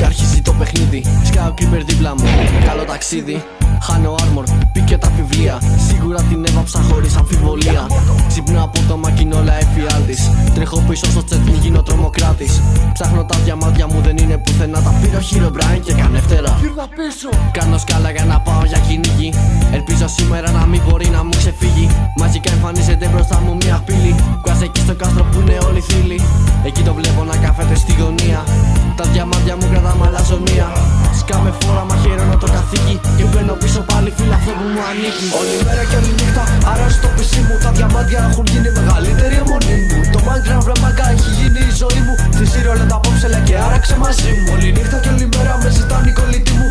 και αρχίζει το παιχνίδι. Σκάω creeper δίπλα μου, καλό ταξίδι. Χάνω armor, πήκε τα βιβλία. Σίγουρα την έβαψα χωρίς αμφιβολία. Ξυπνώ από το μακινόλα εφιάλτης. Τρέχω πίσω στο τσέτ, μη γίνω τρομοκράτης. Ψάχνω τα διαμάντια μου, δεν είναι πουθενά. Τα πήρε ο Herobrine και κάνε φτερά. Κάνω σκάλα για να πάω για κυνήγι. Ελπίζω σήμερα να μην μπορεί να μου ξεφύγει. Μαζικά εμφανίζεται μπροστά μου μια πύλη. Βγάζε εκεί στο κάστρο που είναι όλοι φίλοι. Εκεί το βλέπω να κάθεται στη γωνία. Τα διαμάντια μου κρατά με αλαζονία. Σκάμε φόρα, μαχαιρώνω το καθήκη. Και μπαίνω πίσω πάλι, φίλε, αυτό που μου ανήκει. Όλη μέρα και όλη νύχτα αράζει το πισί μου. Τα διαμάντια έχουν γίνει μεγαλύτερη αιμονή μου. Το Minecraft ρε μάγκα έχει γίνει η ζωή μου. Τη Zero Land απόψε λέει και άραξε μαζί μου. Όλη νύχτα και όλη μέρα με ζητάνε οι κολλητοί μου.